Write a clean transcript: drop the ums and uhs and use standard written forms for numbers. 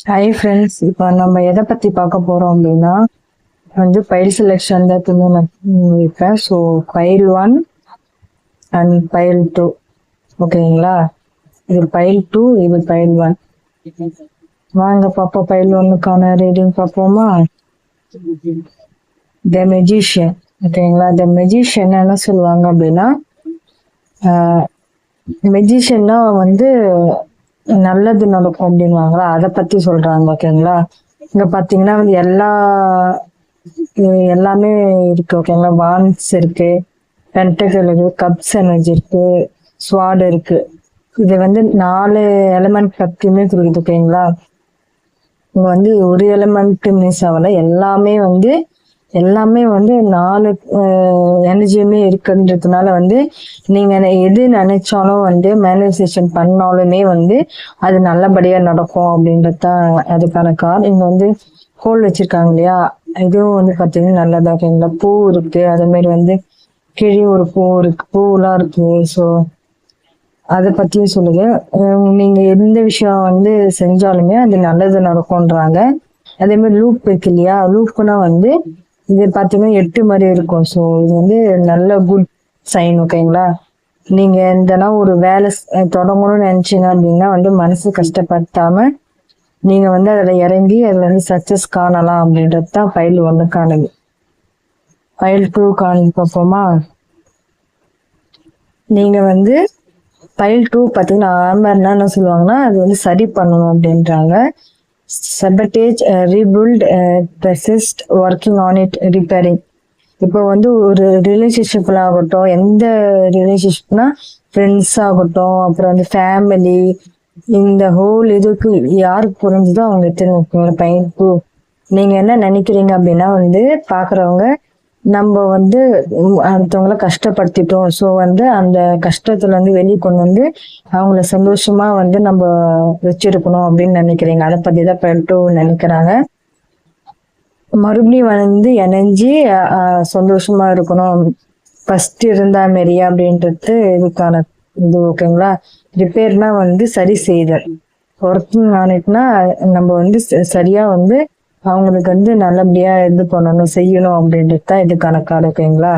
Hi friends, இப்போ நம்ம எதை பற்றி பார்க்க போகிறோம் அப்படின்னா ஃபைல் செலெக்ஷன் தான் நான் வைப்பேன். ஸோ ஃபைல் 1 அண்ட் ஃபைல் 2 ஓகேங்களா. இது ஃபைல் 2, இது ஃபைல் 1. வாங்க பார்ப்போம். ஃபைல் 1க்கான ரீடிங் பார்ப்போமா. த மெஜிஷியன் ஓகேங்களா. த மெஜிஷியன் என்ன சொல்லுவாங்க அப்படின்னா, மெஜிஷியன்னா நல்லது நடக்கும் அப்படின்வாங்களா, அதை பத்தி சொல்றாங்க ஓகேங்களா. இங்க பாத்தீங்கன்னா எல்லாமே இருக்கு ஓகேங்களா. வான்ஸ் இருக்கு, பென்டகல் இருக்கு, கப்ஸ் எனர்ஜி இருக்கு, ஸ்வாட் இருக்கு. இது 4 எலிமெண்ட் பத்தியுமே சொல்லுது ஓகேங்களா. இங்க ஒரு எலிமெண்ட் மிஸ் ஆகல, எல்லாமே 4 எனர்ஜியுமே இருக்குன்றதுனால நீங்க எது நினைச்சாலும் மேனிஃபெஸ்டேஷன் பண்ணாலுமே அது நல்லபடியா நடக்கும் அப்படின்றதுதான் அதுக்கான கார். இங்க கோல் வச்சிருக்காங்க இல்லையா, இதுவும் பாத்தீங்கன்னா நல்லதா ஓகேங்களா. பூ இருக்கு, அதே மாதிரி கிழி ஒரு பூ இருக்கு, பூலாம் இருக்கு. ஸோ அதை பத்தியும் சொல்லுது. நீங்க எந்த விஷயம் செஞ்சாலுமே அது நல்லது நடக்கும்ன்றாங்க. அதே மாதிரி லூப் இருக்கு இல்லையா, லூப்னா இது பாத்தீங்கன்னா 8 மாதிரி இருக்கும். ஸோ இது நல்ல குட் சைன் ஓகேங்களா. நீங்க எந்தனா ஒரு வேலை தொடங்கணும்னு நினைச்சீங்க அப்படின்னா மனசு கஷ்டப்படுத்தாம நீங்க அதுல இறங்கி அதுல சக்சஸ் காணலாம் அப்படின்றது தான் ஃபைல் 1க்கானது. ஃபைல் 2 பார்ப்போமா. நீங்க ஃபைல் 2 பாத்தீங்கன்னா ஆம்பர்னா என்ன சொல்லுவாங்கன்னா, அது சரி பண்ணணும் அப்படின்றாங்க. sabotage, rebuild, persist, working on it, repairing. இப்போ ஒரு ரிலேஷன்ஷிப்ல ஆகட்டும், எந்த ரிலேஷன்ஷிப்னா ஃப்ரெண்ட்ஸ் ஆகட்டும், அப்புறம் ஃபேமிலி, இந்த ஹோல் இதுக்கு யாருக்கு புரிஞ்சுதோ அவங்க தெரியும் பையன். நீங்க என்ன நினைக்கிறீங்க அப்படின்னா பாக்குறவங்க நம்ம அடுத்தவங்களை கஷ்டப்படுத்திட்டோம். ஸோ அந்த கஷ்டத்துல வெளியே கொண்டு அவங்கள சந்தோஷமா நம்ம வச்சிருக்கணும் அப்படின்னு நினைக்கிறீங்க. அதை பத்தி தான் ஃபைல் 2 நினைக்கிறாங்க. மறுபடியும் இணைஞ்சி சந்தோஷமா இருக்கணும், ஃபர்ஸ்ட் இருந்தா மாரியா அப்படின்றது இதுக்கான இது ஓகேங்களா. ரிப்பேர்னா சரி செய்தல், ஒர்க்கிங் ஆனிட்னா நம்ம சரியா அவங்களுக்கு நல்லபடியா இது பண்ணணும், செய்யணும் அப்படின்றது தான் இதுக்கான கார்டு ஓகேங்களா.